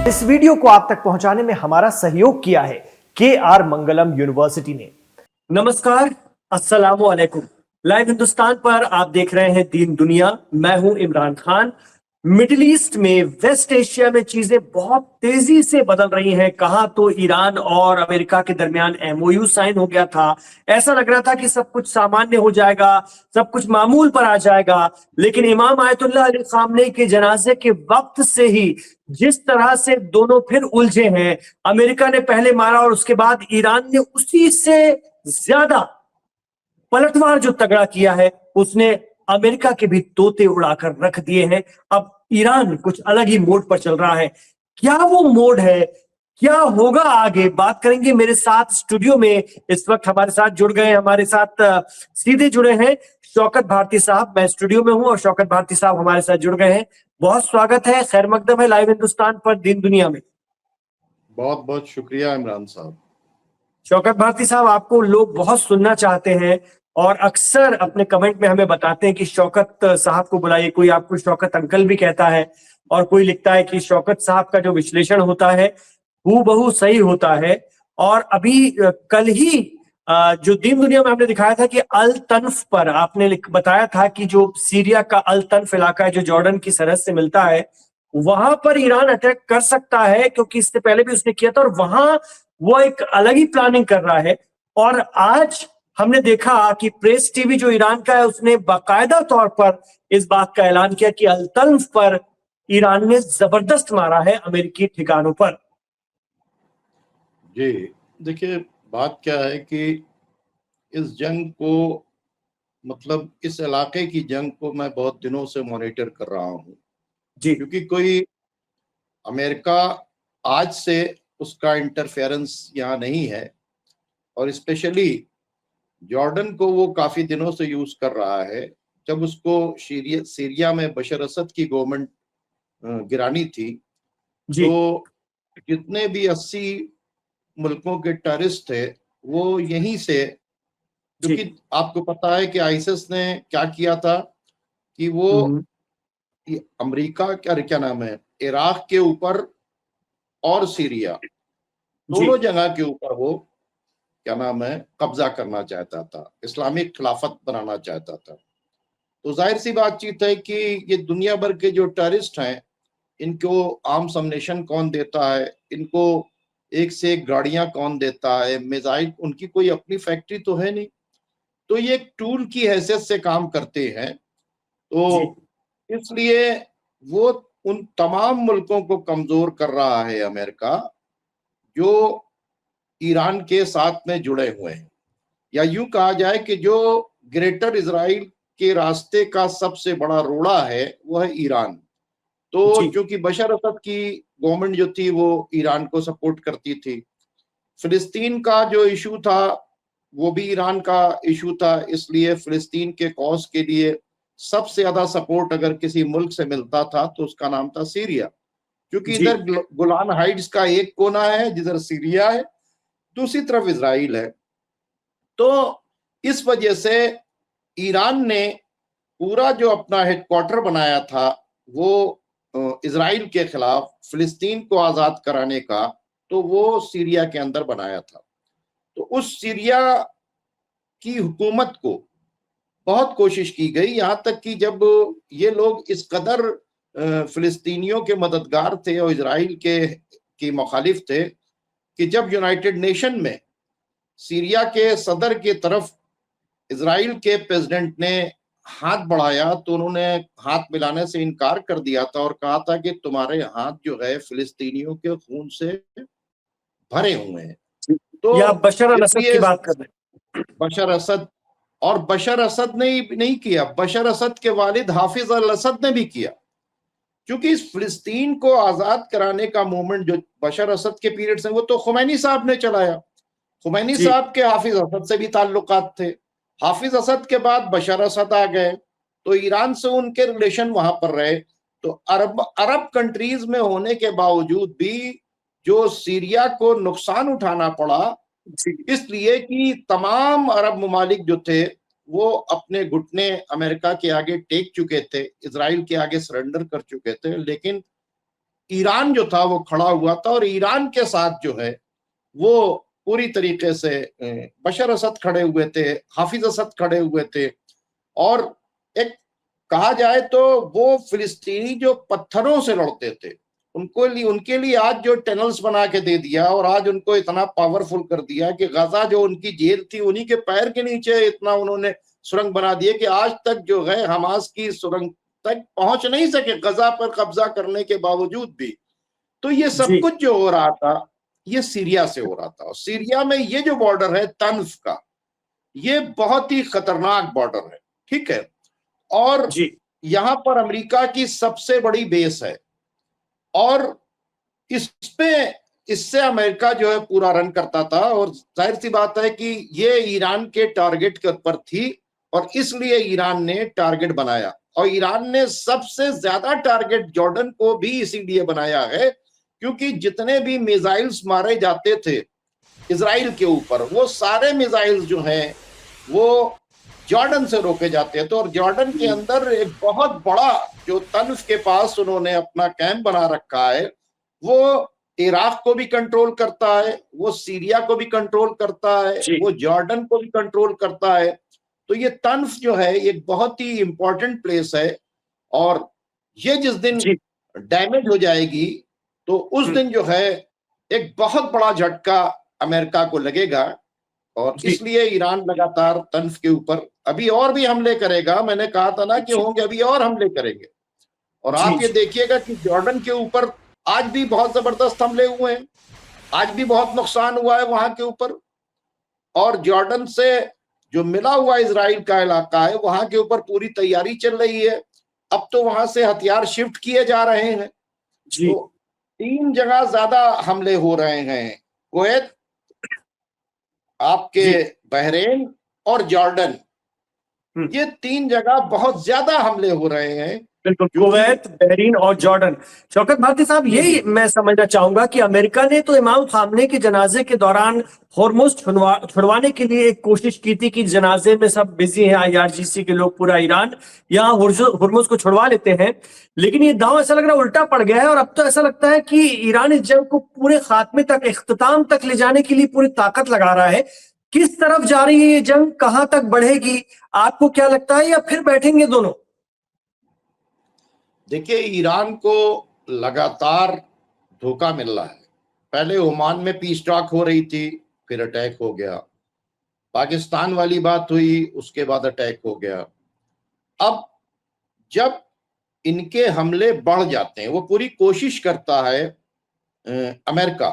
इस वीडियो को आप तक पहुंचाने में हमारा सहयोग किया है KR मंगलम यूनिवर्सिटी ने। नमस्कार, अस्सलामु अलैकुम। लाइव हिंदुस्तान पर आप देख रहे हैं दीन दुनिया। मैं हूं इमरान खान। मिडिल ईस्ट में, वेस्ट एशिया में चीजें बहुत तेजी से बदल रही हैं। कहा तो ईरान और अमेरिका के दरमियान MOU साइन हो गया था। ऐसा लग रहा था कि सब कुछ सामान्य हो जाएगा, सब कुछ मामूल पर आ जाएगा। लेकिन इमाम आयतुल्लाह अली खामनेई के जनाजे के वक्त से ही जिस तरह से दोनों फिर उलझे हैं, अमेरिका ने पहले मारा और उसके बाद ईरान ने उसी से ज्यादा पलटवार जो तगड़ा किया है, उसने अमेरिका के भी तोते उड़ाकर रख दिए हैं। अब ईरान कुछ अलग ही मोड पर चल रहा है। क्या वो मोड है, क्या होगा आगे, बात करेंगे। मेरे साथ स्टूडियो में इस वक्त हमारे साथ जुड़ गए, हमारे साथ सीधे जुड़े हैं शौकत भारती साहब। मैं स्टूडियो में हूं और शौकत भारती साहब हमारे साथ जुड़ गए हैं। बहुत स्वागत है, खैर मकदम है लाइव हिंदुस्तान पर दीन दुनिया में। बहुत बहुत शुक्रिया इमरान साहब। शौकत भारती साहब, आपको लोग बहुत सुनना चाहते हैं और अक्सर अपने कमेंट में हमें बताते हैं कि शौकत साहब को बुलाइए। कोई आपको शौकत अंकल भी कहता है और कोई लिखता है कि शौकत साहब का जो विश्लेषण होता है हूबहू सही होता है। और अभी कल ही जो दीन दुनिया में हमने दिखाया था कि अल तन्फ पर आपने बताया था कि जो सीरिया का अल तन्फ इलाका है जो जॉर्डन की सरहद से मिलता है, वहां पर ईरान अटैक कर सकता है, क्योंकि इससे पहले भी उसने किया था और वहां वो एक अलग ही प्लानिंग कर रहा है। और आज हमने देखा कि प्रेस टीवी जो ईरान का है उसने बाकायदा तौर पर इस बात का ऐलान किया कि अल तन्फ पर ईरान ने जबरदस्त मारा है अमेरिकी ठिकानों पर। जी देखिए, बात क्या है कि इस जंग को, मतलब इस इलाके की जंग को मैं बहुत दिनों से मॉनिटर कर रहा हूँ। जी क्योंकि कोई अमेरिका आज से उसका इंटरफेरेंस यहाँ नहीं है, और स्पेशली जॉर्डन को वो काफी दिनों से यूज कर रहा है। जब उसको सीरिया में बशर असद की गवर्नमेंट गिरानी थी, जी तो जितने भी 80 मुल्कों के टेररिस्ट थे वो यहीं से, जी। क्योंकि आपको पता है कि आईसिस ने क्या किया था कि वो हम्म, अमेरिका, क्या क्या नाम है, इराक के ऊपर और सीरिया, जी दोनों जगह के ऊपर वो, क्या नाम है, कब्जा करना चाहता था, इस्लामिक खिलाफत बनाना चाहता था। तो जाहिर सी बातचीत है कि ये दुनिया भर के जो टेररिस्ट हैं, इनको आर्म्स अम्युनिशन कौन देता है, इनको एक से एक गाड़ियां कौन देता है, मिसाइल, उनकी कोई अपनी फैक्ट्री तो है नहीं। तो ये एक टूल की हैसियत से काम करते हैं। जी तो इसलिए वो उन तमाम मुल्कों को कमजोर कर रहा है अमेरिका, जो ईरान के साथ में जुड़े हुए हैं, या यूं कहा जाए कि जो ग्रेटर इजराइल के रास्ते का सबसे बड़ा रोड़ा है वो है ईरान। तो जी क्योंकि बशर असद की गवर्नमेंट जो थी वो ईरान को सपोर्ट करती थी, फिलिस्तीन का जो इशू था वो भी ईरान का इशू था, इसलिए फिलिस्तीन के कॉज के लिए सबसे ज्यादा सपोर्ट अगर किसी मुल्क से मिलता था तो उसका नाम था सीरिया। क्योंकि जी इधर गोलान हाइट्स का एक कोना है जिधर सीरिया है, दूसरी तरफ इजराइल है। तो इस वजह से ईरान ने पूरा जो अपना हेडक्वार्टर बनाया था वो इजराइल के खिलाफ फिलिस्तीन को आजाद कराने का, तो वो सीरिया के अंदर बनाया था। तो उस सीरिया की हुकूमत को बहुत कोशिश की गई, यहां तक कि जब ये लोग इस कदर फिलिस्तीनियों के मददगार थे और इजराइल के मुखालिफ थे कि जब यूनाइटेड नेशन में सीरिया के सदर की तरफ इजराइल के प्रेसिडेंट ने हाथ बढ़ाया तो उन्होंने हाथ मिलाने से इनकार कर दिया था और कहा था कि तुम्हारे हाथ जो है फिलिस्तीनियों के खून से भरे हुए हैं। तो या बशर अल असद की इसलिए बात कर रहे बशर असद, और बशर असद ने ही नहीं किया, बशर असद के वालिद हाफिज अल असद ने भी किया। क्योंकि इस फिलिस्तीन को आजाद कराने का मूवमेंट जो बशर असद के पीरियड से, वो तो खुमैनी साहब ने चलाया। खुमैनी जी साहब के हाफिज असद से भी ताल्लुकात थे। हाफिज असद के बाद बशर असद आ गए, तो ईरान से उनके रिलेशन वहां पर रहे। तो अरब अरब कंट्रीज में होने के बावजूद भी जो सीरिया को नुकसान उठाना पड़ा, जी इसलिए कि तमाम अरब ममालिक जो थे वो अपने घुटने अमेरिका के आगे टेक चुके थे, इजराइल के आगे सरेंडर कर चुके थे। लेकिन ईरान जो था वो खड़ा हुआ था, और ईरान के साथ जो है वो पूरी तरीके से बशर असद खड़े हुए थे, हाफिज असद खड़े हुए थे। और एक कहा जाए तो वो फिलिस्तीनी जो पत्थरों से लड़ते थे, उनके लिए आज जो टनल्स बना के दे दिया, और आज उनको इतना पावरफुल कर दिया कि गाजा जो उनकी जेल थी उन्हीं के पैर के नीचे इतना उन्होंने सुरंग बना दिए कि आज तक जो है हमास की सुरंग तक पहुंच नहीं सके, गाजा पर कब्जा करने के बावजूद भी। तो ये सब जी कुछ जो हो रहा था ये सीरिया से हो रहा था। और सीरिया में ये जो बॉर्डर है तन्फ का, ये बहुत ही खतरनाक बॉर्डर है, ठीक है। और जी यहां पर अमेरिका की सबसे बड़ी बेस है, और इसपे इससे अमेरिका जो है पूरा रन करता था। और जाहिर सी बात है कि ये ईरान के टारगेट के ऊपर थी, और इसलिए ईरान ने टारगेट बनाया। और ईरान ने सबसे ज्यादा टारगेट जॉर्डन को भी इसीलिए बनाया है क्योंकि जितने भी मिसाइल्स मारे जाते थे इजराइल के ऊपर, वो सारे मिसाइल्स जो हैं वो जॉर्डन से रोके जाते हैं। तो और जॉर्डन के अंदर एक बहुत बड़ा जो तन्फ के पास उन्होंने अपना कैंप बना रखा है, वो इराक को भी कंट्रोल करता है, वो सीरिया को भी कंट्रोल करता है, जी वो जॉर्डन को भी कंट्रोल करता है। तो ये तन्फ जो है एक बहुत ही इंपॉर्टेंट प्लेस है, और ये जिस दिन जी डैमेज हो जाएगी तो उस दिन जो है एक बहुत बड़ा झटका अमेरिका को लगेगा। और जी इसलिए ईरान लगातार तन्फ के ऊपर अभी और भी हमले करेगा। मैंने कहा था ना कि जी होंगे, अभी और हमले करेंगे। और जी आप ये जी देखिएगा कि जॉर्डन के ऊपर आज भी बहुत जबरदस्त हमले हुए हैं, आज भी बहुत नुकसान हुआ है वहां के ऊपर। और जॉर्डन से जो मिला हुआ इजराइल का इलाका है वहां के ऊपर पूरी तैयारी चल रही है। अब तो वहां से हथियार शिफ्ट किए जा रहे हैं। जी तो 3 जगह ज्यादा हमले हो रहे हैं, कुवैत, आपके जी बहरेन और जॉर्डन। हम्म, ये 3 जगह बहुत ज्यादा हमले हो रहे हैं बिल्कुल, क्योंकि कुवैत, बहरीन और जॉर्डन। शौकत भारती साहब, जी यही जी मैं समझना चाहूंगा कि अमेरिका ने तो इमाम खामने के जनाजे के दौरान होर्मुज छुड़वाने के लिए एक कोशिश की थी कि जनाजे में सब बिजी हैं, आईआरजीसी के लोग, पूरा ईरान, यहाँ होर्मुज को छुड़वा लेते हैं। लेकिन ये दांव ऐसा लग रहा है उल्टा पड़ गया है, और अब तो ऐसा लगता है कि ईरान इस जंग को पूरे खात्मे तक, इख्तिताम तक ले जाने के लिए पूरी ताकत लगा रहा है। किस तरफ जा रही है ये जंग, कहां तक बढ़ेगी, आपको क्या लगता है, या फिर बैठेंगे दोनों? देखिए, ईरान को लगातार धोखा मिल रहा है। पहले ओमान में पीस टॉक हो रही थी, फिर अटैक हो गया। पाकिस्तान वाली बात हुई, उसके बाद अटैक हो गया। अब जब इनके हमले बढ़ जाते हैं, वो पूरी कोशिश करता है अमेरिका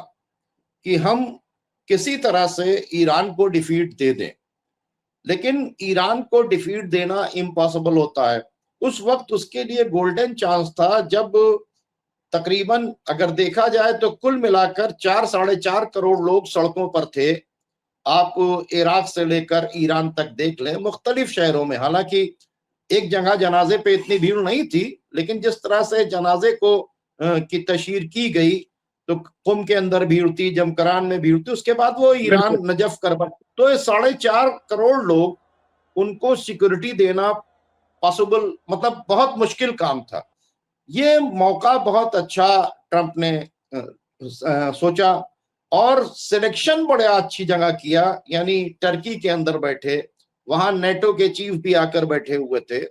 कि हम किसी तरह से ईरान को डिफीट दे दें। लेकिन ईरान को डिफीट देना इम्पॉसिबल होता है। उस वक्त उसके लिए गोल्डन चांस था जब तकरीबन अगर देखा जाए तो कुल मिलाकर 4-4.5 करोड़ लोग सड़कों पर थे। आप इराक से लेकर ईरान तक देख लें, मुख्तलिफ शहरों में। हालांकि एक जगह जनाजे पे इतनी भीड़ नहीं थी, लेकिन जिस तरह से जनाजे को की तशहीर की गई, तो कुम के अंदर भीड़ थी, जमकरान में भीड़ थी, उसके बाद वो ईरान, बिल्कुल नजफ, करबला। तो ये 4.5 करोड़ लोग, उनको सिक्योरिटी देना पॉसिबल, मतलब बहुत मुश्किल काम था। ये मौका बहुत अच्छा ट्रंप ने सोचा, और सिलेक्शन बड़े अच्छी जगह किया। यानी टर्की के अंदर बैठे, वहां नेटो के चीफ भी आकर बैठे हुए थे,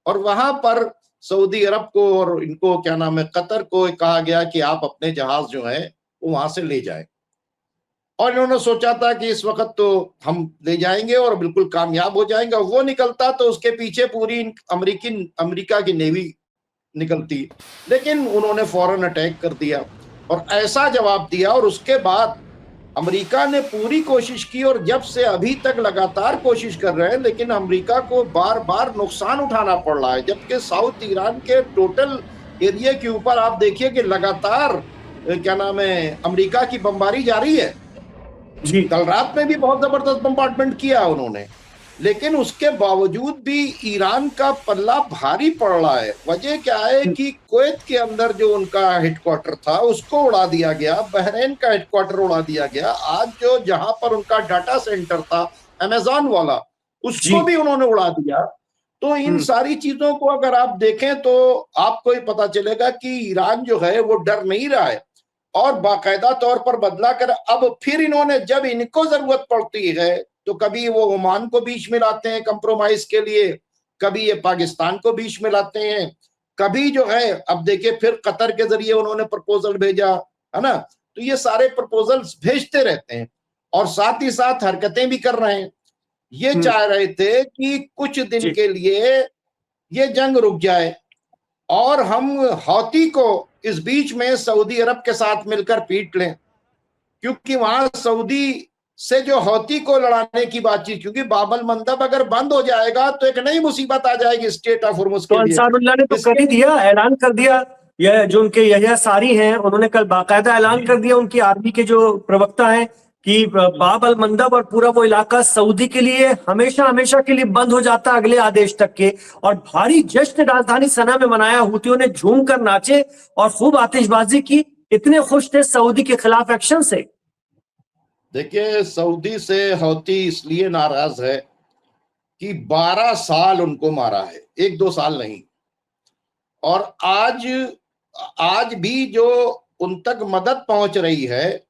और वहां पर सऊदी अरब को और इनको क्या नाम है, कतर को कहा गया कि आप अपने जहाज जो है वो वहां से ले जाए। और इन्होंने सोचा था कि इस वक्त तो हम ले जाएंगे और बिल्कुल कामयाब हो जाएंगे। वो निकलता तो उसके पीछे पूरी अमेरिका की नेवी निकलती, लेकिन उन्होंने फौरन अटैक कर दिया और ऐसा जवाब दिया। और उसके बाद अमेरिका ने पूरी कोशिश की, और जब से अभी तक लगातार कोशिश कर रहे हैं, लेकिन अमेरिका को बार बार नुकसान उठाना पड़ रहा है। जबकि साउथ ईरान के टोटल एरिया के ऊपर आप देखिए कि लगातार क्या नाम है, अमेरिका की बमबारी जारी है। जी कल रात में भी बहुत जबरदस्त बम्बार्टमेंट किया उन्होंने, लेकिन उसके बावजूद भी ईरान का पल्ला भारी पड़ रहा है। वजह क्या है कि कुवैत के अंदर जो उनका हेडक्वार्टर था उसको उड़ा दिया गया, बहरीन का हेडक्वार्टर उड़ा दिया गया। आज जो जहां पर उनका डाटा सेंटर था अमेजॉन वाला, जी उसको भी उन्होंने उड़ा दिया। तो इन सारी चीजों को अगर आप देखें तो आपको ही पता चलेगा कि ईरान जो है वो डर नहीं रहा है और बाकायदा तौर पर बदला कर अब फिर इन्होंने जब इनको जरूरत पड़ती है तो कभी वो ओमान को बीच में लाते हैं कंप्रोमाइज के लिए, कभी ये पाकिस्तान को बीच में लाते हैं, कभी जो है अब देखिए फिर कतर के जरिए उन्होंने प्रपोजल भेजा, है ना। तो ये सारे प्रपोजल्स भेजते रहते हैं और साथ ही साथ हरकतें भी कर रहे हैं। ये चाह रहे थे कि कुछ दिन के लिए ये जंग रुक जाए और हम हौती को इस बीच में सऊदी अरब के साथ मिलकर पीट लें, क्योंकि वहां सऊदी से जो हौती को लड़ाने की बातचीत, क्योंकि बाबल मंदब अगर बंद हो जाएगा तो एक नई मुसीबत आ जाएगी स्टेट ऑफ हुर्मुज तो के लिए। अंसारुल्लाह ने तो कर ही दिया, ऐलान कर दिया। यह जो उनके यहिया सारी हैं उन्होंने कल बाकायदा ऐलान कर दिया, उनकी आर्मी के जो प्रवक्ता है, कि बाब अल मंदब और पूरा वो इलाका सऊदी के लिए हमेशा हमेशा के लिए बंद हो जाता अगले आदेश तक के। और भारी जश्न राजधानी सना में मनाया, हूतियों ने झूम कर नाचे और खूब आतिशबाजी की, इतने खुश थे सऊदी के खिलाफ एक्शन से। देखिए सऊदी से हौती इसलिए नाराज है कि 12 साल उनको मारा है, 1-2 साल नहीं। और आज भी जो उन तक मदद पहुंच रही है,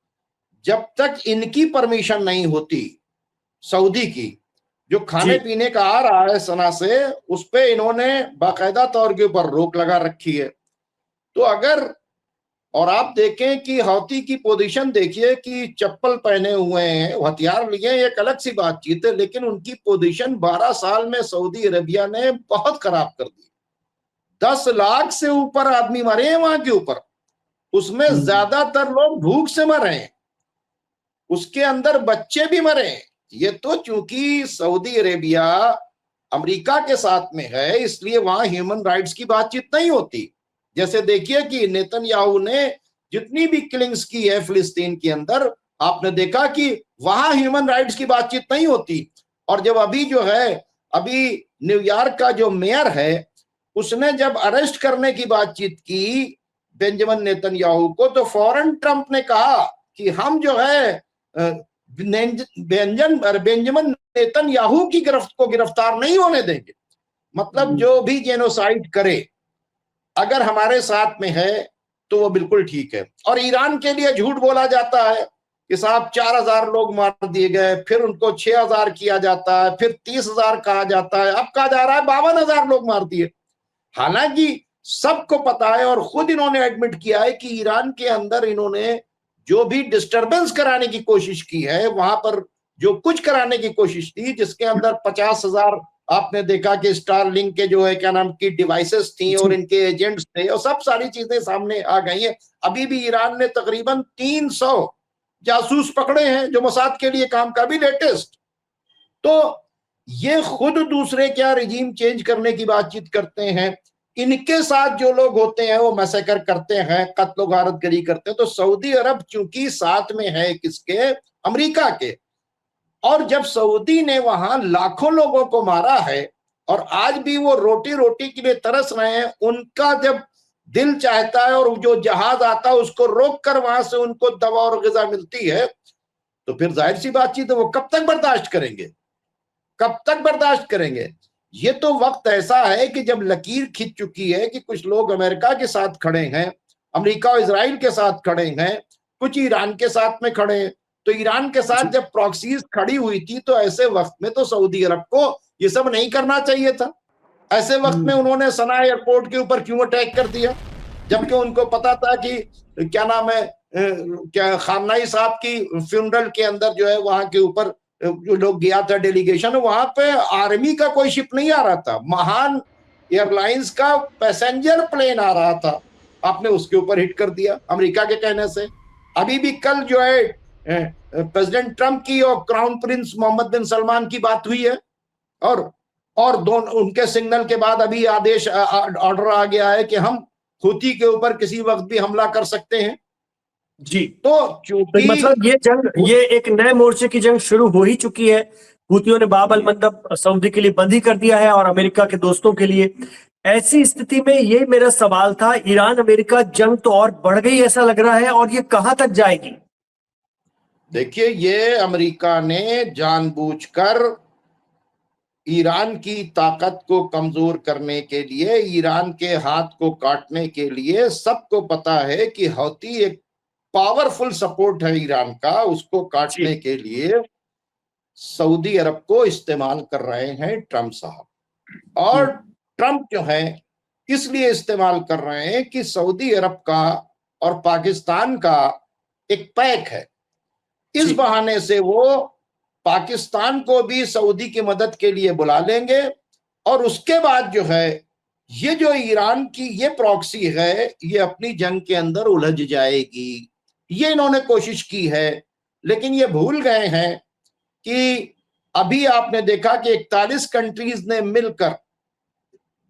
जब तक इनकी परमिशन नहीं होती सऊदी की, जो खाने पीने का आ रहा है सना से, उस पे इन्होंने बाकायदा तौर के ऊपर रोक लगा रखी है। तो अगर और आप देखें कि हौती की पोजीशन देखिए कि चप्पल पहने हुए हैं, हथियार लिए, एक अलग सी बातचीत है, लेकिन उनकी पोजीशन 12 साल में सऊदी अरेबिया ने बहुत खराब कर दी। 10 लाख से ऊपर आदमी मरे हैं वहां के ऊपर, उसमें ज्यादातर लोग भूख से मरे हैं, उसके अंदर बच्चे भी मरे। ये तो चूंकि सऊदी अरेबिया अमेरिका के साथ में है इसलिए वहां ह्यूमन राइट्स की बातचीत नहीं होती। जैसे देखिए कि नेतन्याहू ने जितनी भी किलिंग्स की है फिलिस्तीन के अंदर, आपने देखा कि वहां ह्यूमन राइट्स की बातचीत नहीं होती। और जब अभी जो है, अभी न्यूयॉर्क का जो मेयर है उसने जब अरेस्ट करने की बातचीत की बेंजामिन नेतन्याहू को, तो फौरन ट्रंप ने कहा कि हम जो है बेंजामिन नेतन्याहू की गिरफ्तार नहीं होने देंगे। मतलब जो भी जेनोसाइड करे अगर हमारे साथ में है तो वो बिल्कुल ठीक है। और ईरान के लिए झूठ बोला जाता है कि साहब 4000 लोग मार दिए गए, फिर उनको 6000 किया जाता है, फिर 30,000 कहा जाता है, अब कहा जा रहा है 52,000 लोग मार दिए। हालांकि सबको पता है और खुद इन्होंने एडमिट किया है कि ईरान के अंदर इन्होंने जो भी डिस्टरबेंस कराने की कोशिश की है, वहां पर जो कुछ कराने की कोशिश थी, जिसके अंदर 50,000 आपने देखा कि स्टारलिंक के जो है क्या नाम की डिवाइसेस थी और इनके एजेंट्स थे, और सब सारी चीजें सामने आ गई हैं। अभी भी ईरान ने तकरीबन 300 जासूस पकड़े हैं जो मोसाद के लिए काम का भी लेटेस्ट। तो ये खुद दूसरे क्या रिजीम चेंज करने की बातचीत करते हैं, इनके साथ जो लोग होते हैं वो मैसेकर करते हैं, कत्ल गारतगरी करते हैं। तो सऊदी अरब चूंकि साथ में है किसके, अमेरिका के, और जब सऊदी ने वहां लाखों लोगों को मारा है और आज भी वो रोटी रोटी के लिए तरस रहे हैं, उनका जब दिल चाहता है और जो जहाज आता है उसको रोक कर वहां से उनको दवा और ग़िज़ा मिलती है, तो फिर जाहिर सी बातचीत है वो कब तक बर्दाश्त करेंगे, कब तक बर्दाश्त करेंगे। ये तो वक्त ऐसा है कि जब लकीर खिंच चुकी है कि कुछ लोग अमेरिका के साथ खड़े हैं, अमेरिका और इजराइल के साथ खड़े हैं, कुछ ईरान के साथ में खड़े हैं। तो ईरान के साथ जब प्रॉक्सीज खड़ी हुई थी तो ऐसे वक्त में तो सऊदी अरब को ये सब नहीं करना चाहिए था। ऐसे वक्त में उन्होंने सना एयरपोर्ट के ऊपर क्यों अटैक कर दिया, जबकि उनको पता था कि क्या नाम है, क्या खामनाई साहब की फ्यूनरल के अंदर जो है वहां के ऊपर जो लोग गया था डेलीगेशन, वहां पे आर्मी का कोई शिप नहीं आ रहा था, महान एयरलाइंस का पैसेंजर प्लेन आ रहा था, आपने उसके ऊपर हिट कर दिया अमेरिका के कहने से। अभी भी कल जो है प्रेसिडेंट ट्रंप की और क्राउन प्रिंस मोहम्मद बिन सलमान की बात हुई है, और दोनों उनके सिग्नल के बाद अभी आदेश ऑर्डर आ गया है कि हम हूती के ऊपर किसी वक्त भी हमला कर सकते हैं। जी, तो चूंकि मतलब ये जंग, ये एक नए मोर्चे की जंग शुरू हो ही चुकी है। हूतियों ने बाब अल मंदब सऊदी के लिए बंद ही कर दिया है और अमेरिका के दोस्तों के लिए। ऐसी स्थिति में ये मेरा सवाल था, ईरान अमेरिका जंग तो और बढ़ गई ऐसा लग रहा है, और ये कहां तक जाएगी? देखिए ये अमेरिका ने जानबूझकर ईरान की ताकत को कमजोर करने के लिए, ईरान के हाथ को काटने के लिए सबको पता है कि हौती एक पावरफुल सपोर्ट है ईरान का, उसको काटने जी के लिए सऊदी अरब को इस्तेमाल कर रहे हैं ट्रंप साहब। और ट्रंप जो है इसलिए इस्तेमाल कर रहे हैं कि सऊदी अरब का और पाकिस्तान का एक पैक है। इस जी बहाने से वो पाकिस्तान को भी सऊदी की मदद के लिए बुला लेंगे और उसके बाद जो है ये जो ईरान की ये प्रॉक्सी है ये अपनी जंग के अंदर उलझ जाएगी। ये इन्होंने कोशिश की है, लेकिन ये भूल गए हैं कि अभी आपने देखा कि 41 कंट्रीज ने मिलकर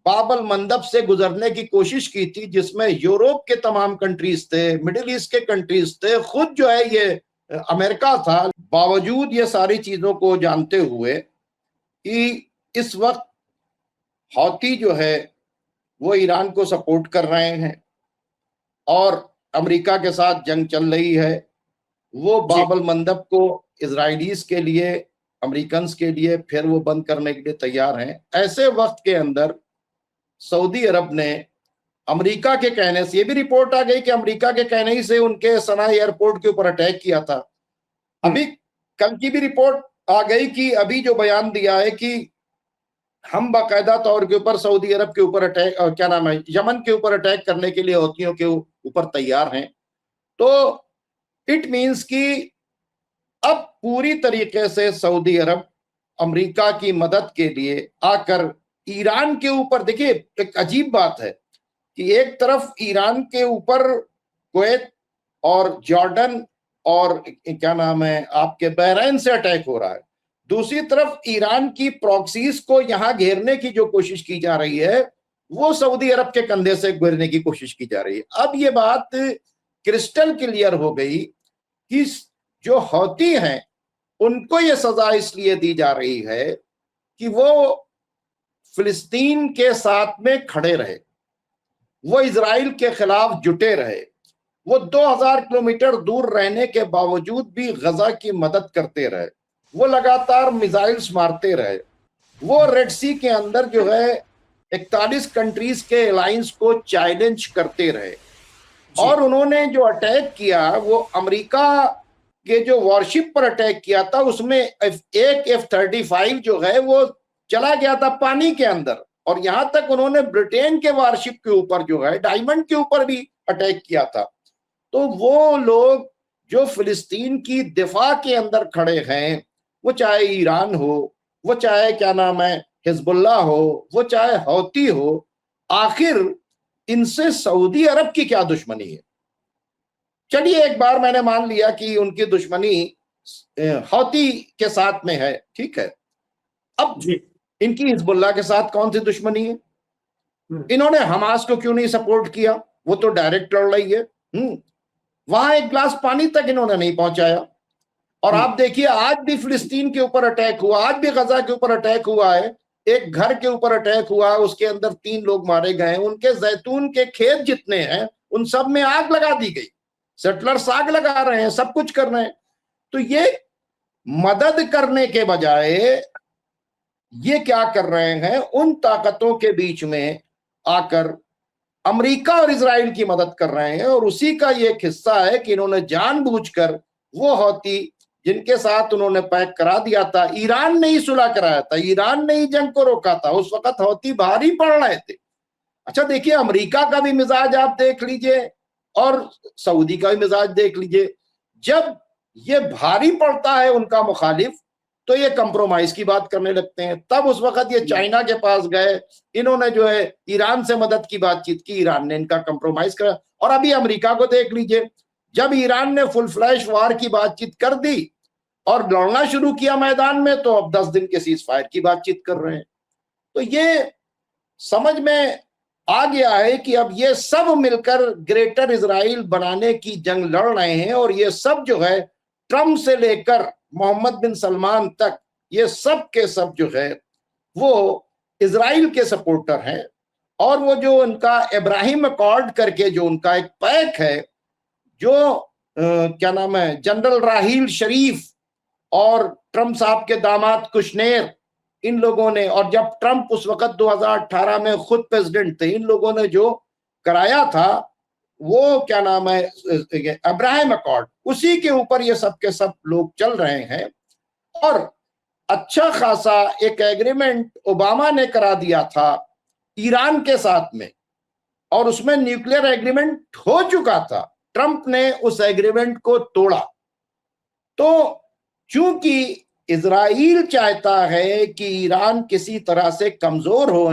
बाबल मंदब से गुजरने की कोशिश की थी, जिसमें यूरोप के तमाम कंट्रीज थे, मिडिल ईस्ट के कंट्रीज थे, खुद जो है ये अमेरिका था। बावजूद ये सारी चीजों को जानते हुए कि इस वक्त हौती जो है वो ईरान को सपोर्ट कर रहे हैं और अमेरिका के साथ जंग चल रही है, वो जी बाबल मंदब को इजरायलीज के लिए, अमेरिकन के लिए फिर वो बंद करने के लिए तैयार हैं। ऐसे वक्त के अंदर सऊदी अरब ने अमेरिका के कहने से, ये भी रिपोर्ट आ गई कि अमेरिका के कहने ही से उनके सना एयरपोर्ट के ऊपर अटैक किया था। अभी कल की भी रिपोर्ट आ गई कि अभी जो बयान दिया है कि हम बाकायदा तौर के ऊपर सऊदी अरब के ऊपर अटैक, क्या नाम है, यमन के ऊपर अटैक करने के लिए हौथियों के ऊपर तैयार हैं। तो इट मीन्स कि अब पूरी तरीके से सऊदी अरब अमेरिका की मदद के लिए आकर ईरान के ऊपर, देखिए एक अजीब बात है कि एक तरफ ईरान के ऊपर कुवैत और जॉर्डन और क्या नाम है आपके बहरीन से अटैक हो रहा है, दूसरी तरफ ईरान की प्रॉक्सीज को यहां घेरने की जो कोशिश की जा रही है वो सऊदी अरब के कंधे से घेरने की कोशिश की जा रही है। अब ये बात क्रिस्टल क्लियर हो गई कि जो हौती हैं उनको ये सजा इसलिए दी जा रही है कि वो फिलिस्तीन के साथ में खड़े रहे, वो इजराइल के खिलाफ जुटे रहे, वो 2000 किलोमीटर दूर रहने के बावजूद भी गजा की मदद करते रहे, वो लगातार मिसाइल्स मारते रहे, वो रेड सी के अंदर जो है 41 कंट्रीज के अलायंस को चैलेंज करते रहे। और उन्होंने जो अटैक किया वो अमेरिका के जो वॉरशिप पर अटैक किया था, उसमें एक F-35 जो है वो चला गया था पानी के अंदर, और यहां तक उन्होंने ब्रिटेन के वॉरशिप के ऊपर जो है डायमंड के ऊपर भी अटैक किया था। तो वो लोग जो फिलिस्तीन की दिफा के अंदर खड़े हैं, वो चाहे ईरान हो, वो चाहे क्या नाम है हिजबुल्ला हो, वो चाहे हौती हो, आखिर इनसे सऊदी अरब की क्या दुश्मनी है। चलिए एक बार मैंने मान लिया कि उनकी दुश्मनी हौती के साथ में है, ठीक है। अब इनकी हिजबुल्ला के साथ कौन सी दुश्मनी है? इन्होंने हमास को क्यों नहीं सपोर्ट किया? वो तो डायरेक्ट लड़ रही है। वहां एक गिलास पानी तक इन्होंने नहीं पहुंचाया। और आप देखिए आज भी फिलिस्तीन के ऊपर अटैक हुआ, आज भी गजा के ऊपर अटैक हुआ है, एक घर के ऊपर अटैक हुआ, उसके अंदर 3 लोग मारे गए, उनके जैतून के खेत जितने हैं उन सब में आग लगा दी गई, सेटलर्स आग लगा रहे हैं, सब कुछ कर रहे हैं। तो ये मदद करने के बजाय ये क्या कर रहे हैं, उन ताकतों के बीच में आकर अमेरिका और इजराइल की मदद कर रहे हैं। और उसी का ये एक हिस्सा है कि इन्होंने जानबूझकर वो हौती जिनके साथ उन्होंने पैक करा दिया था, ईरान ने ही सुलह कराया था, ईरान ने ही जंग को रोका था, उस वक्त हौती बाहर ही पड़ रहे थे। अच्छा देखिए अमेरिका का भी मिजाज आप देख लीजिए और सऊदी का भी मिजाज देख लीजिए। जब ये भारी पड़ता है उनका मुखालिफ तो ये कंप्रोमाइज की बात करने लगते हैं। तब उस वक्त ये चाइना के पास गए, इन्होंने जो है ईरान से मदद की बातचीत की, ईरान ने इनका कंप्रोमाइज करा। और अभी अमेरिका को देख लीजिए, जब ईरान ने फुल फ्लैश वार की बातचीत कर दी और लड़ना शुरू किया मैदान में, तो अब 10 दिन के सीज फायर की बातचीत कर रहे हैं। तो ये समझ में आ गया है कि अब ये सब मिलकर ग्रेटर इजराइल बनाने की जंग लड़ रहे हैं। और ये सब जो है ट्रंप से लेकर मोहम्मद बिन सलमान तक, ये सब के सब जो है वो इजराइल के सपोर्टर हैं। और वो जो उनका इब्राहिम अकॉर्ड करके जो उनका एक पैक है, जो क्या नाम है जनरल राहील शरीफ और ट्रंप साहब के दामाद कुशनेर इन लोगों ने, और जब ट्रंप उस वक्त 2018 में खुद प्रेसिडेंट थे, इन लोगों ने जो कराया था वो क्या नाम है, अब्राहम अकॉर्ड, उसी के ऊपर ये सब के सब लोग चल रहे हैं। और अच्छा खासा एक एग्रीमेंट ओबामा ने करा दिया था ईरान के साथ में, और उसमें न्यूक्लियर एग्रीमेंट हो चुका था। ट्रंप ने उस एग्रीमेंट को तोड़ा। तो चूंकि इजराइल चाहता है कि ईरान किसी तरह से कमजोर हो,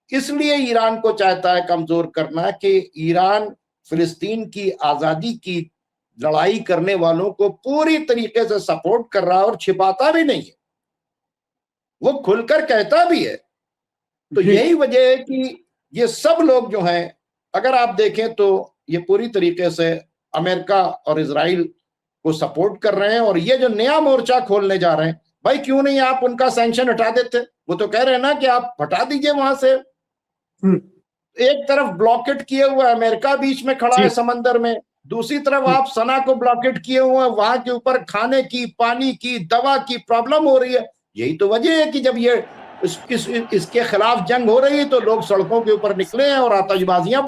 इसलिए ईरान को चाहता है कमजोर करना, कि ईरान फिलिस्तीन की आजादी की लड़ाई करने वालों को पूरी तरीके से सपोर्ट कर रहा है, और छिपाता भी नहीं है, वो खुलकर कहता भी है। तो यही वजह है कि ये सब लोग जो हैं, अगर आप देखें तो ये पूरी तरीके से अमेरिका और इजराइल को सपोर्ट कर रहे हैं। और ये जो नया मोर्चा खोलने जा रहे हैं, भाई क्यों नहीं आप उनका सैंक्शन हटा देते? वो तो कह रहे हैं ना कि आप हटा दीजिए वहां से। एक तरफ ब्लॉकेट किए हुआ अमेरिका बीच में खड़ा है समंदर में, दूसरी तरफ आप सना को ब्लॉकेट किए हुए हैं, वहां के ऊपर खाने की, पानी की, दवा की प्रॉब्लम हो रही है। यही तो वजह है कि जब ये इसके खिलाफ जंग हो रही है तो लोग सड़कों के ऊपर निकले हैं और आतशबाजियां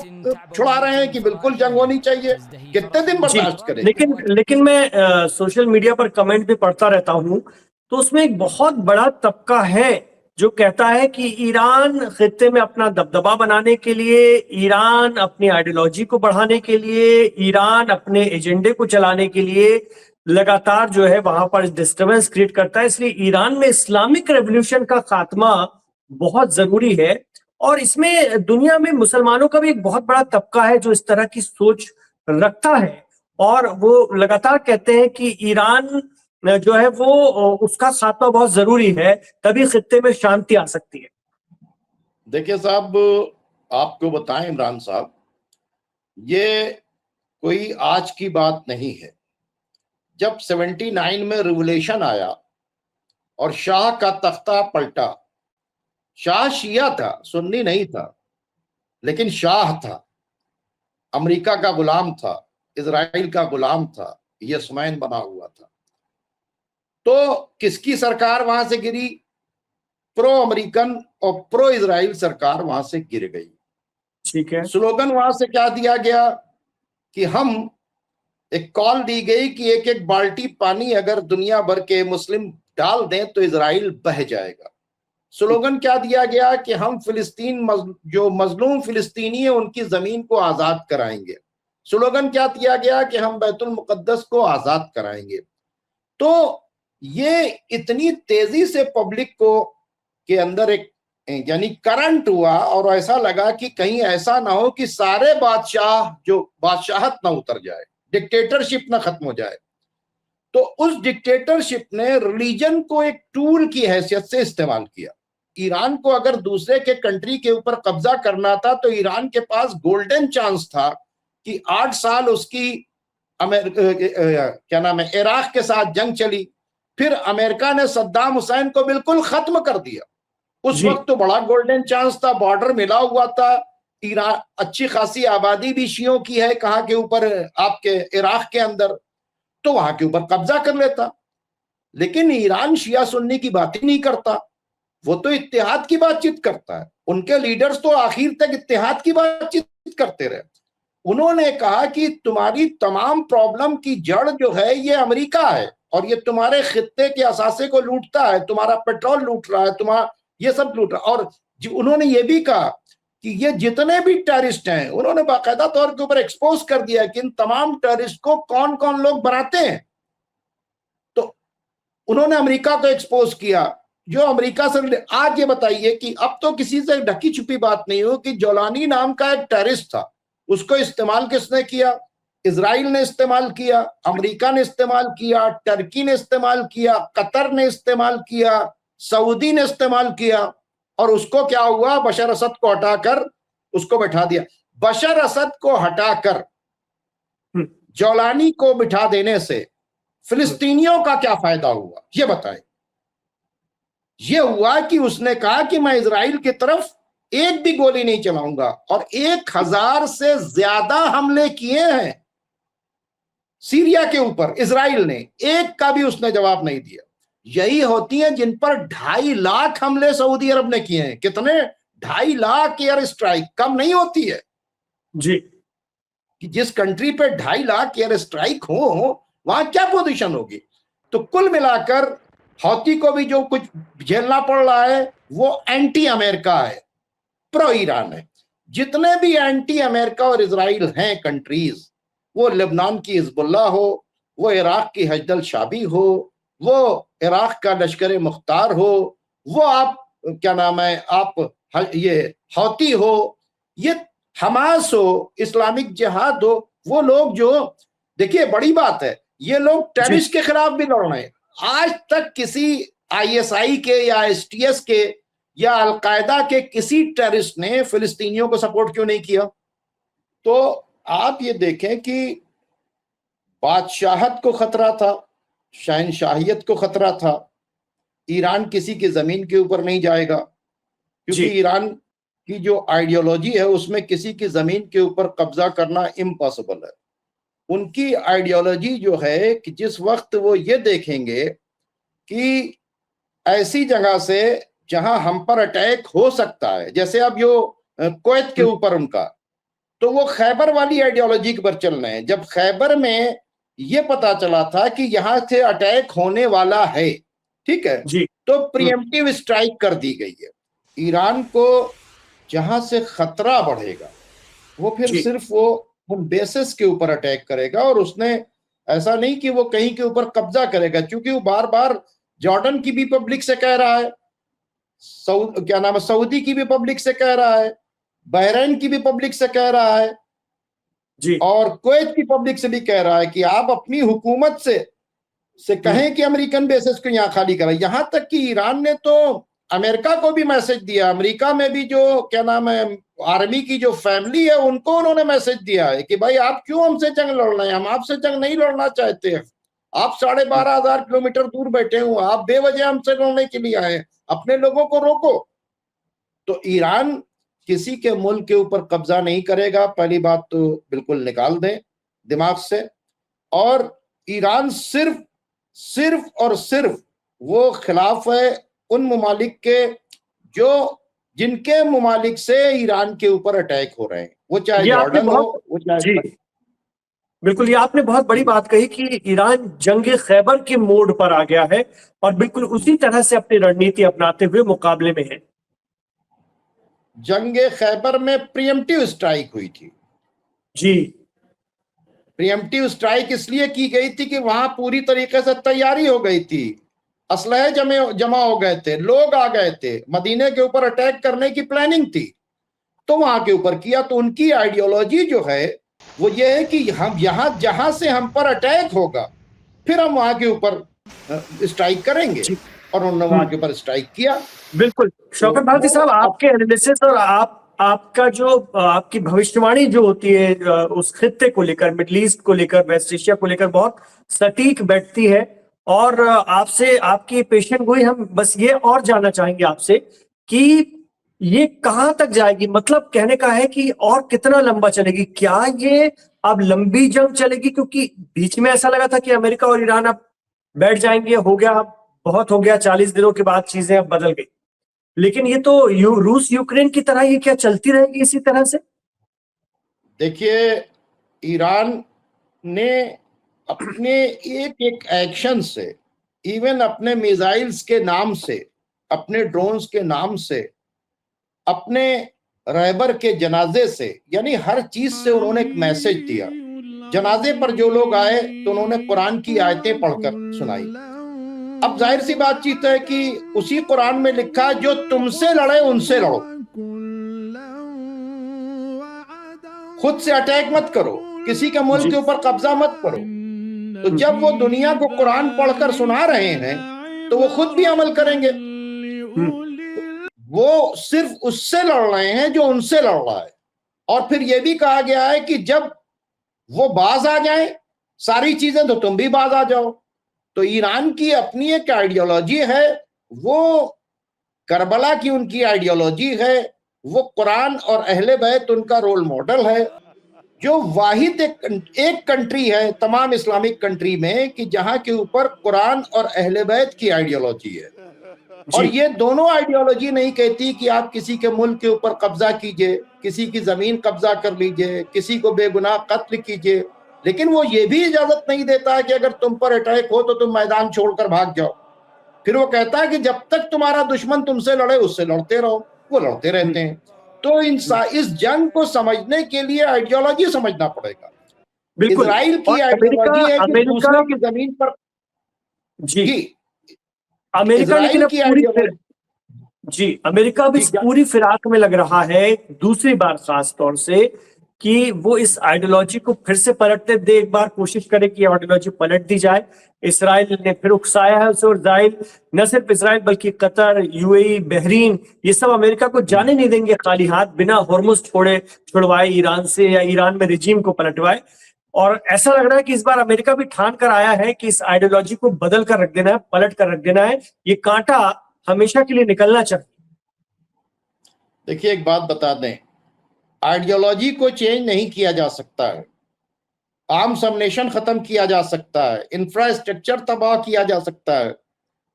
छुड़ा रहे हैं कि बिल्कुल जंग होनी चाहिए। कितने दिन बर्दाश्त करें? लेकिन मैं सोशल मीडिया पर कमेंट भी पढ़ता रहता हूं, तो उसमें एक बहुत बड़ा तबका है जो कहता है कि ईरान खित्ते में अपना दबदबा बनाने के लिए, ईरान अपनी आइडियोलॉजी को बढ़ाने के लिए, ईरान अपने एजेंडे को चलाने के लिए लगातार जो है वहां पर डिस्टर्बेंस क्रिएट करता है। इसलिए ईरान में इस्लामिक रेवोल्यूशन का खात्मा बहुत जरूरी है। और इसमें दुनिया में मुसलमानों का भी एक बहुत बड़ा तबका है जो इस तरह की सोच रखता है, और वो लगातार कहते हैं कि ईरान जो है वो उसका खात्मा बहुत जरूरी है, तभी खित्ते में शांति आ सकती है। देखिए साहब, आपको बताएं इमरान साहब, ये कोई आज की बात नहीं है। जब 79 में रिवोल्यूशन आया और शाह का तख्ता पलटा, शाह शिया था, सुन्नी नहीं था, लेकिन शाह था, अमेरिका का गुलाम था, इजराइल का गुलाम था, यस्मैन बना हुआ था। तो किसकी सरकार वहां से गिरी? प्रो अमेरिकन और प्रो इजराइल सरकार वहां से गिर गई। ठीक है। स्लोगन वहां से क्या दिया गया कि हम, एक कॉल दी गई कि एक एक बाल्टी पानी अगर दुनिया भर के मुस्लिम डाल दें तो इजराइल बह जाएगा। स्लोगन क्या दिया गया कि हम फिलिस्तीन, जो मजलूम फिलिस्तीनी है उनकी जमीन को आजाद कराएंगे। स्लोगन क्या दिया गया कि हम बैतुल मुकद्दस को आजाद कराएंगे। तो ये इतनी तेजी से पब्लिक को के अंदर एक यानी करंट हुआ, और ऐसा लगा कि कहीं ऐसा ना हो कि सारे बादशाह जो बादशाहत ना उतर जाए, डिक्टेटरशिप ना खत्म हो जाए। तो उस डिक्टेटरशिप ने रिलीजन को एक टूल की हैसियत से इस्तेमाल किया। ईरान को अगर दूसरे के कंट्री के ऊपर कब्जा करना था तो ईरान के पास गोल्डन चांस था कि 8 साल उसकी क्या नाम है, इराक के साथ जंग चली, फिर अमेरिका ने सद्दाम हुसैन को बिल्कुल खत्म कर दिया। उस वक्त तो बड़ा गोल्डन चांस था, बॉर्डर मिला हुआ था, ईरान अच्छी खासी आबादी भी शियों की है कहां के ऊपर, आपके इराक के अंदर, तो वहां के ऊपर कब्जा कर लेता। लेकिन ईरान शिया सुन्नी की बात ही नहीं करता, वो तो इत्तेहाद की बातचीत करता है। उनके लीडर्स तो आखिर तक इत्तेहाद की बातचीत करते रहे। उन्होंने कहा कि तुम्हारी तमाम प्रॉब्लम की जड़ जो है ये अमेरिका है, और ये तुम्हारे खित्ते के असासे को लूटता है, तुम्हारा पेट्रोल लूट रहा है, तुम्हारा ये सब लूट रहा है। और उन्होंने ये भी कहा कि ये जितने भी टेररिस्ट हैं, उन्होंने बाकायदा तौर के ऊपर एक्सपोज कर दिया कि इन तमाम टेररिस्ट को कौन कौन लोग बनाते हैं। तो उन्होंने अमेरिका को एक्सपोज किया, जो अमेरिका से। आज ये बताइए कि अब तो किसी से ढकी छुपी बात नहीं हो कि जोलानी नाम का एक टेररिस्ट था, उसको इस्तेमाल किसने किया? इजराइल ने इस्तेमाल किया, अमेरिका ने इस्तेमाल किया, टर्की ने इस्तेमाल किया, कतर ने इस्तेमाल किया, सऊदी ने इस्तेमाल किया। और उसको क्या हुआ? बशर असद को हटाकर उसको बैठा दिया। बशर असद को हटाकर जोलानी को बिठा देने से फिलिस्तीनियों का क्या फायदा हुआ, ये बताएं। ये हुआ कि उसने कहा कि मैं इजराइल की तरफ एक भी गोली नहीं चलाऊंगा, और 1000 से ज्यादा हमले किए हैं सीरिया के ऊपर इजराइल ने, एक का भी उसने जवाब नहीं दिया। यही होती हैं जिन पर 2.5 लाख हमले सऊदी अरब ने किए हैं। कितने? 2.5 लाख एयर स्ट्राइक, कम नहीं होती है जी कि जिस कंट्री पे 2.5 लाख एयर स्ट्राइक हो वहां क्या पोजीशन होगी। तो कुल मिलाकर हौती को भी जो कुछ झेलना पड़ रहा है वो एंटी अमेरिका है, प्रो ईरान है। जितने भी एंटी अमेरिका और इजराइल हैं कंट्रीज, वो लेबनान की हिजबुल्लाह हो, वो इराक की हजदल शाबी हो, वो इराक का लश्कर मुख्तार हो, वो आप क्या नाम है आप ये हौती हो, ये हमास हो, इस्लामिक जिहाद हो, वो लोग जो, देखिए बड़ी बात है, ये लोग जी टेररिस्ट के खिलाफ भी लड़ रहे हैं। आज तक किसी आईएसआई के या एसटीएस के या अलकायदा के किसी टेररिस्ट ने फिलिस्तीनियों को सपोर्ट क्यों नहीं किया? तो आप ये देखें कि बादशाहत को खतरा था, शहनशाहियत को खतरा था। ईरान किसी की जमीन के ऊपर नहीं जाएगा, क्योंकि जी ईरान की जो आइडियोलॉजी है उसमें किसी की जमीन के ऊपर कब्जा करना इम्पॉसिबल है। उनकी आइडियोलॉजी जो है कि जिस वक्त वो ये देखेंगे कि ऐसी जगह से जहां हम पर अटैक हो सकता है, जैसे अब जो कुवैत के ऊपर उनका, तो वो खैबर वाली आइडियोलॉजी पर चल रहे हैं। जब खैबर में ये पता चला था कि यहां से अटैक होने वाला है, ठीक है, जी तो प्रिएम्प्टिव स्ट्राइक कर दी गई है। ईरान को जहां से खतरा बढ़ेगा वो फिर जी सिर्फ वो उन बेसिस के ऊपर अटैक करेगा, और उसने ऐसा नहीं कि वो कहीं के ऊपर कब्जा करेगा, क्योंकि वो बार बार जॉर्डन की भी पब्लिक से कह रहा है, क्या नाम है, सऊदी की भी पब्लिक से कह रहा है, बहरीन की भी पब्लिक से कह रहा है, जी और कुवैत की पब्लिक से भी कह रहा है कि आप अपनी हुकूमत से कहें कि अमेरिकन बेसिस को यहां खाली करें। यहां तक कि ईरान ने तो अमेरिका को भी मैसेज दिया, अमेरिका में भी जो क्या नाम है आर्मी की जो फैमिली है उनको उन्होंने मैसेज दिया है कि भाई आप क्यों हमसे जंग लड़ रहे हैं, हम आपसे जंग नहीं लड़ना चाहते हैं। आप 12,500 किलोमीटर दूर बैठे हो, आप बेवजह हमसे लड़ने के लिए आए, अपने लोगों को रोको। तो ईरान किसी के मुल्क के ऊपर कब्जा नहीं करेगा, पहली बात तो बिल्कुल निकाल दें दिमाग से। और ईरान सिर्फ सिर्फ और सिर्फ वो खिलाफ है उन ममालिक के जो जिनके ममालिक से ईरान के ऊपर अटैक हो रहे हैं, वो चाहे ये आपने जॉर्डन हो, बहुत वो चाहे जी बिल्कुल, ये आपने बहुत बड़ी बात कही कि ईरान जंग खैबर के मोड पर आ गया है और बिल्कुल उसी तरह से अपनी रणनीति अपनाते हुए मुकाबले में है। जंग खैबर में प्रिएम्प्टिव स्ट्राइक हुई थी। जी प्रिएम्प्टिव स्ट्राइक इसलिए की गई थी कि वहां पूरी तरीके से तैयारी हो गई थी, असलहे जमा हो गए थे, लोग आ गए थे, मदीने के ऊपर अटैक करने की प्लानिंग थी, तो वहां के ऊपर किया। तो उनकी आइडियोलॉजी जो है वो ये है कि हम यहां जहां से हम पर अटैक होगा फिर हम वहां के ऊपर स्ट्राइक करेंगे, जी और उन्होंने वहां के ऊपर स्ट्राइक किया। बिल्कुल। तो शौकत भारती साहब, वो आपके एनालिसिस और आपका जो आपकी भविष्यवाणी जो होती है उस खित्ते को लेकर, मिडल ईस्ट को लेकर, वेस्ट एशिया को लेकर बहुत सटीक बैठती है। और आपसे आपकी पेशेंट गोई हम बस ये और जानना चाहेंगे आपसे कि ये कहां तक जाएगी, मतलब कहने का है कि और कितना लंबा चलेगी, क्या ये अब लंबी जंग चलेगी? क्योंकि बीच में ऐसा लगा था कि अमेरिका और ईरान अब बैठ जाएंगे, हो गया, बहुत हो गया, 40 दिनों के बाद चीजें अब बदल गई। लेकिन ये तो रूस यूक्रेन की तरह ये क्या चलती रहेगी इसी तरह से? देखिए, ईरान ने अपने एक एक एक्शन से, इवन अपने मिसाइल्स के नाम से, अपने ड्रोन्स के नाम से, अपने रहबर के जनाजे से, यानी हर चीज से उन्होंने एक मैसेज दिया। जनाजे पर जो लोग आए तो उन्होंने कुरान की आयतें पढ़कर सुनाई। अब जाहिर सी बातचीत है कि उसी कुरान में लिखा है जो तुमसे लड़े उनसे लड़ो, खुद से अटैक मत करो, किसी के मुल्क जी के ऊपर कब्जा मत करो। तो जब वो दुनिया को कुरान पढ़कर सुना रहे हैं तो वो खुद भी अमल करेंगे। वो सिर्फ उससे लड़ रहे हैं जो उनसे लड़ रहा है। और फिर यह भी कहा गया है कि जब वो बाज आ जाए सारी चीजें तो तुम भी बाज आ जाओ। तो ईरान की अपनी एक आइडियोलॉजी है, वो करबला की उनकी आइडियोलॉजी है, वो कुरान और अहले बैत उनका रोल मॉडल है। जो वाहिद एक कंट्री है तमाम इस्लामिक कंट्री में कि जहां के ऊपर कुरान और अहले बैत की आइडियोलॉजी है। और ये दोनों आइडियोलॉजी नहीं कहती कि आप किसी के मुल्क के ऊपर कब्जा कीजिए, किसी की जमीन कब्जा कर लीजिए, किसी को बेगुनाह कत्ल कीजिए, लेकिन वो ये भी इजाजत नहीं देता है कि अगर तुम पर अटैक हो तो तुम मैदान छोड़कर भाग जाओ। फिर वो कहता है कि जब तक तुम्हारा दुश्मन तुमसे लड़े उससे लड़ते रहो। वो लड़ते रहते हैं। तो इस जंग को समझने के लिए आइडियोलॉजी समझना पड़ेगा। बिल्कुल। इजराइल की और आइडियोलॉजी है कि अमेरिका दूसरे की जमीन पर जी जी अमेरिका लेकिन इजराइल अब की पूरी आइडियोलॉजी जी अमेरिका अब जी इस पूरी फिराक में लग रहा है दूसरी बार खास तौर से कि वो इस आइडियोलॉजी को फिर से पलटने दे, एक बार कोशिश करे कि आइडियोलॉजी पलट दी जाए। इसराइल ने फिर उकसाया है उसे, और इसराइल न सिर्फ इसराइल बल्कि कतर, यूएई, बहरीन, ये सब अमेरिका को जाने नहीं देंगे खाली हाथ, बिना होर्मुज छुड़वाए ईरान से या ईरान में रिजीम को पलटवाए। और ऐसा लग रहा है कि इस बार अमेरिका भी ठान कर आया है कि इस आइडियोलॉजी को बदल कर रख देना है, पलट कर रख देना है। ये कांटा हमेशा के लिए निकलना चाहिए। देखिए, एक बात बता दें, आइडियोलॉजी को चेंज नहीं किया जा सकता है। आर्म सबनेशन खत्म किया जा सकता है, इंफ्रास्ट्रक्चर तबाह किया जा सकता है,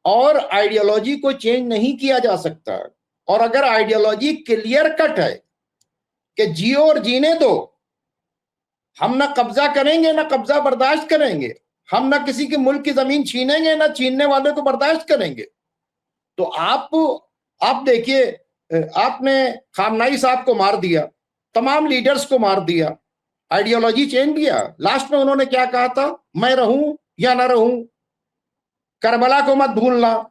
और आइडियोलॉजी को चेंज नहीं किया जा सकता है। और अगर आइडियोलॉजी क्लियर कट है कि जियो और जीने दो, हम ना कब्जा करेंगे ना कब्जा बर्दाश्त करेंगे, हम ना किसी के मुल्क की जमीन छीनेंगे ना छीनने वाले को बर्दाश्त करेंगे, तो आप देखिए, आपने खामनाई साहब को मार दिया, तमाम लीडर्स को मार दिया, आइडियोलॉजी चेंज किया। लास्ट में उन्होंने क्या कहा था, मैं रहूं या ना रहूं, करबला को मत भूलना,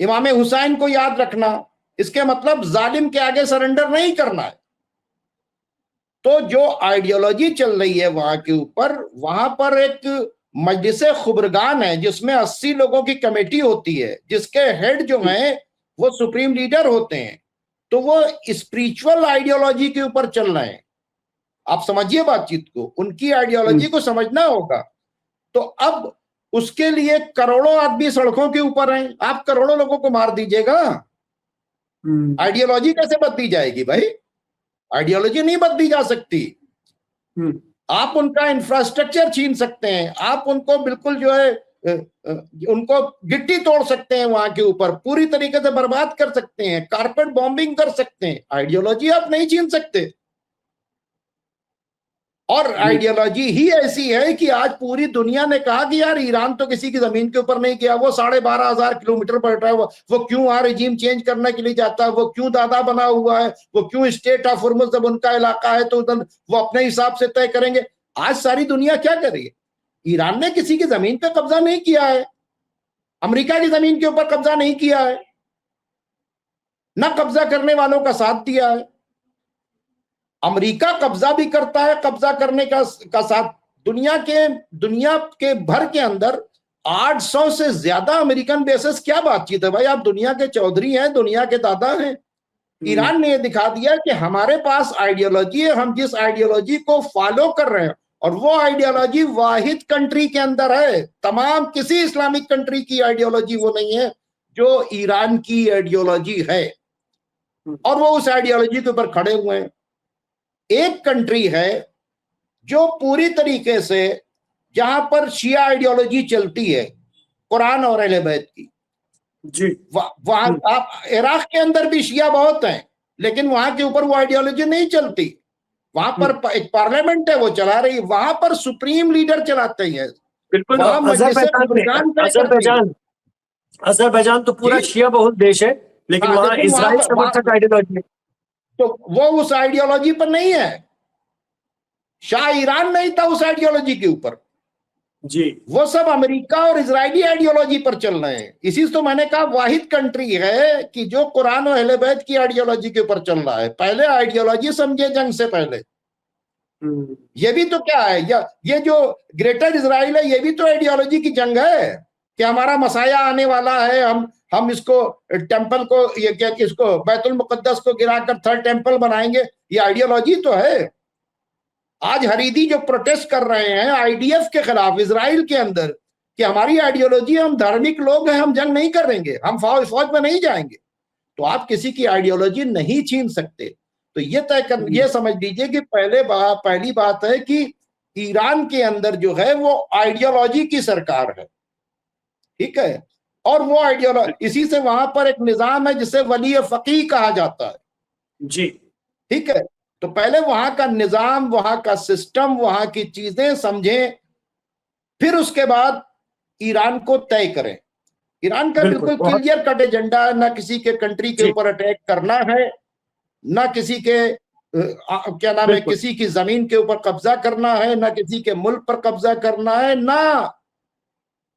इमाम हुसैन को याद रखना। इसके मतलब जालिम के आगे सरेंडर नहीं करना है। तो जो आइडियोलॉजी चल रही है वहां के ऊपर, वहां पर एक मजलिस खुबरगान है जिसमें 80 लोगों की कमेटी होती है, जिसके हेड जो हैं वो सुप्रीम लीडर होते हैं। तो वो स्पिरिचुअल आइडियोलॉजी के ऊपर चल रहे हैं। आप समझिए बातचीत को, उनकी आइडियोलॉजी को समझना होगा। तो अब उसके लिए करोड़ों आदमी सड़कों के ऊपर हैं। आप करोड़ों लोगों को मार दीजिएगा, आइडियोलॉजी कैसे बदली जाएगी भाई? आइडियोलॉजी नहीं बदली जा सकती। आप उनका इंफ्रास्ट्रक्चर छीन सकते हैं, आप उनको बिल्कुल जो है उनको गिट्टी तोड़ सकते हैं, वहां के ऊपर पूरी तरीके से बर्बाद कर सकते हैं, कारपेट बॉम्बिंग कर सकते हैं। आइडियोलॉजी आप नहीं छीन सकते। और आइडियोलॉजी ही ऐसी है कि आज पूरी दुनिया ने कहा कि यार ईरान तो किसी की जमीन के ऊपर नहीं गया, वो 12,500 किलोमीटर पर रहा है, वो क्यों वहां रिजीम चेंज करने के लिए जाता है, वो क्यों दादा बना हुआ है, वो क्यों स्टेट ऑफ हुर्मुज, जब उनका इलाका है तो उधर वो अपने हिसाब से तय करेंगे। आज सारी दुनिया क्या कर रही है? ईरान ने किसी की जमीन पर कब्जा नहीं किया है, अमेरिका की जमीन के ऊपर कब्जा नहीं किया है, ना कब्जा करने वालों का साथ दिया है। अमेरिका कब्जा भी करता है, कब्जा करने का साथ दुनिया के भर के अंदर 800 से ज्यादा अमेरिकन बेसेस। क्या बातचीत है भाई, आप दुनिया के चौधरी हैं, दुनिया के दादा हैं। ईरान ने यह दिखा दिया कि हमारे पास आइडियोलॉजी है, हम जिस आइडियोलॉजी को फॉलो कर रहे हैं, और वो आइडियोलॉजी वाहिद कंट्री के अंदर है, तमाम किसी इस्लामिक कंट्री की आइडियोलॉजी वो नहीं है जो ईरान की आइडियोलॉजी है। और वो उस आइडियोलॉजी के ऊपर खड़े हुए हैं। एक कंट्री है जो पूरी तरीके से, जहां पर शिया आइडियोलॉजी चलती है कुरान और अहले बैत की जी, वहां आप इराक के अंदर भी शिया बहुत हैं, लेकिन वहां के ऊपर वो आइडियोलॉजी नहीं चलती। वहां पर एक पार्लियामेंट है, वो चला रही, वहां पर सुप्रीम लीडर चलाते हैं। बिल्कुल। अजरबैजान तो पूरा शिया बहुल देश है, लेकिन वहां इजराइल समर्थक आइडियोलॉजी है, तो वो उस आइडियोलॉजी पर नहीं है। शाह ईरान नहीं था उस आइडियोलॉजी के ऊपर जी। वो सब अमेरिका और इजरायली आइडियोलॉजी पर चल रहे हैं। इसी से तो मैंने कहा वाहिद कंट्री है कि जो कुरान और अहले बैत की आइडियोलॉजी के ऊपर चल रहा है। पहले आइडियोलॉजी समझे जंग से पहले। ये भी तो क्या है, ये जो ग्रेटर इजराइल है, ये भी तो आइडियोलॉजी की जंग है कि हमारा मसाया आने वाला है, हम इसको टेंपल को, ये क्या कि इसको बैतुल मुकद्दस को गिराकर थर्ड टेंपल बनाएंगे। ये आइडियोलॉजी तो है। आज हरीदी जो प्रोटेस्ट कर रहे हैं आईडीएफ के खिलाफ इजराइल के अंदर कि हमारी आइडियोलॉजी, हम धार्मिक लोग हैं, हम जंग नहीं करेंगे, हम फौज में नहीं जाएंगे। तो आप किसी की आइडियोलॉजी नहीं छीन सकते। तो ये समझ लीजिए कि पहली बात है कि ईरान के अंदर जो है वो आइडियोलॉजी की सरकार है, ठीक है, और वो आइडियोलॉजी, इसी से वहां पर एक निजाम है जिसे वली फकीह कहा जाता है जी, ठीक है। तो पहले वहां का निजाम, वहां का सिस्टम, वहां की चीजें समझें, फिर उसके बाद ईरान को तय करें। ईरान का बिल्कुल क्लियर कट एजेंडा है, ना किसी के कंट्री के ऊपर अटैक करना है, ना किसी के क्या नाम है, किसी की जमीन के ऊपर कब्जा करना है, ना किसी के मुल्क पर कब्जा करना है, ना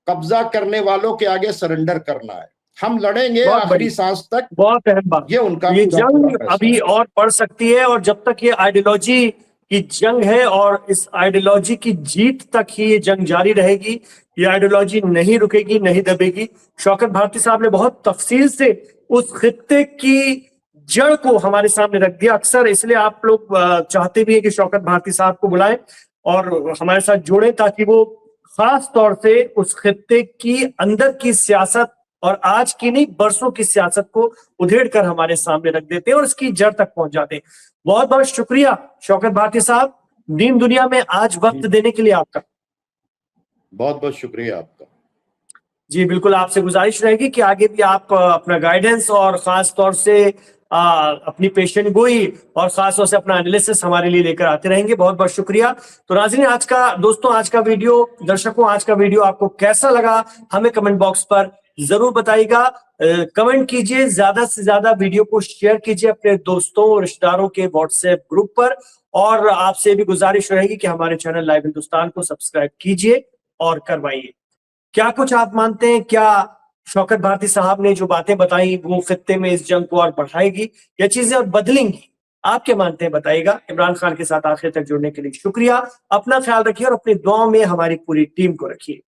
कब्जा करने वालों के आगे सरेंडर करना है। हम लड़ेंगे आखिरी सांस तक। बहुत अहम बात, ये उनका ये जंग अभी और बढ़ सकती है, और जब तक ये आइडियोलॉजी की जंग है और इस आइडियोलॉजी की जीत तक ही ये जंग जारी रहेगी। ये आइडियोलॉजी नहीं रुकेगी, नहीं दबेगी। शौकत भारती साहब ने बहुत तफसील से उस खित्ते की जड़ को हमारे सामने रख दिया। अक्सर इसलिए आप लोग चाहते भी हैं कि शौकत भारती साहब को बुलाएं और हमारे साथ जुड़े, ताकि वो खास तौर से उस खित्ते की अंदर की सियासत और आज की नहीं बरसों की सियासत को उधेड़ कर हमारे सामने रख देते हैं और इसकी जड़ तक पहुंच जाते हैं। बहुत बहुत शुक्रिया शौकत भारती साहब, दीन दुनिया में आज वक्त देने के लिए आपका। बहुत बहुत शुक्रिया आपका। जी बिल्कुल, आपसे गुजारिश रहेगी कि आगे भी आप अपना गाइडेंस और खास तौर से अपनी पेशेंट गोई और खास तौर से अपना एनालिसिस हमारे लिए लेकर आते रहेंगे। बहुत बहुत शुक्रिया। तो नाज़रीन, आज का वीडियो, दर्शकों, आज का वीडियो आपको कैसा लगा हमें कमेंट बॉक्स पर जरूर बताइएगा। कमेंट कीजिए, ज्यादा से ज्यादा वीडियो को शेयर कीजिए अपने दोस्तों और रिश्तेदारों के व्हाट्सएप ग्रुप पर, और आपसे भी गुजारिश रहेगी कि हमारे चैनल लाइव हिंदुस्तान को सब्सक्राइब कीजिए और करवाइए। क्या कुछ आप मानते हैं, क्या शौकत भारती साहब ने जो बातें बताई वो खित्ते में इस जंग को और बढ़ाएगी या चीजें और बदलेंगी? आप क्या मानते हैं बताइएगा। इमरान खान के साथ आखिर तक जुड़ने के लिए शुक्रिया। अपना ख्याल रखिए और अपनी दुआओं में हमारी पूरी टीम को रखिए।